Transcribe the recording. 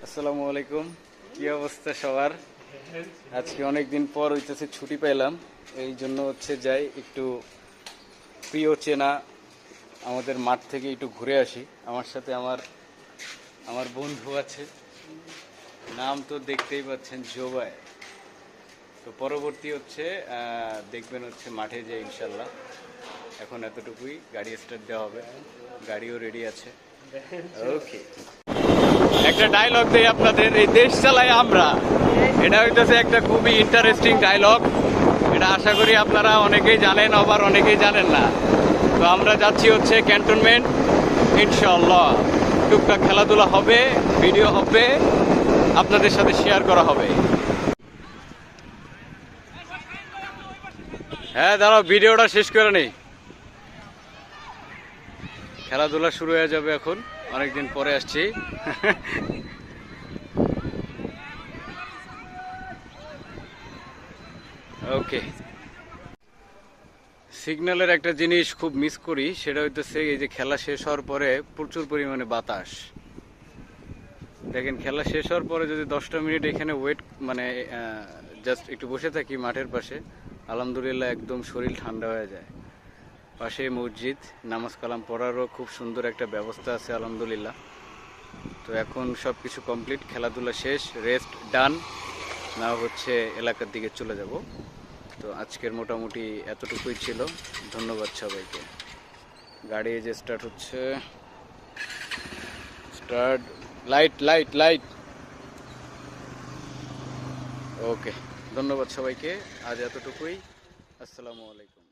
আসসালামু আলাইকুম। কি অবস্থা সবার? আজকে অনেক দিন পর হইতেছে ছুটি পেলাম, এই জন্য যাই একটু প্রিয় চেনা আমাদের মাঠ থেকে একটু ঘুরে আসি। আমার সাথে আমার আমার বন্ধু আছে, নাম তো দেখতেই পাচ্ছেন, জোবাই। তো পরবর্তী দেখবেন মাঠে যে ইনশাল্লাহ। এখন এতটুকুই, গাড়ি স্টার্ট দেওয়া হবে, গাড়িও রেডি আছে। ওকে, একটা ডায়লগ দেই আপনাদের, এই দেশ চালাই আমরা। এটা হইতেছে একটা খুবই ইন্টারেস্টিং ডায়লগ। এটা আশা করি আপনারা অনেকেই জানেন, আবার অনেকেই জানেন না। তো আমরা যাচ্ছি ক্যান্টনমেন্ট, ইনশাআল্লাহ টুকটাক খেলাধুলা হবে, ভিডিও হবে, আপনাদের সাথে শেয়ার করা হবে। হ্যাঁ দাঁড়াও, ভিডিওটা শেষ করে নেই। খেলাধুলা শুরু হয়ে যাবে এখন, অনেকদিন পরে আসছি। ওকে, সিগন্যালের একটা জিনিস খুব মিস করি, সেটা হইতেছে এই যে খেলা শেষ হওয়ার পরে প্রচুর পরিমাণে বাতাস। দেখেন, খেলা শেষ হওয়ার পরে যদি 10টা মিনিট এখানে ওয়েট, মানে জাস্ট একটু বসে থাকি মাঠের পাশে, আলহামদুলিল্লাহ একদম শরীর ঠান্ডা হয়ে যায়। পাশে মসজিদ, নামাজ কালাম পড়ারও খুব সুন্দর একটা ব্যবস্থা আছে আলহামদুলিল্লাহ। তো এখন সব কিছু কমপ্লিট, খেলাধুলা শেষ, রেস্ট ডান, না এলাকার দিকে চলে যাব। তো আজকের মোটামুটি এতটুকুই ছিল। ধন্যবাদ সবাইকে। গাড়ি যে স্টার্ট হচ্ছে, স্টার্ট, লাইট লাইট লাইট। ওকে, ধন্যবাদ সবাইকে, আজ এতটুকুই। আসসালামু আলাইকুম।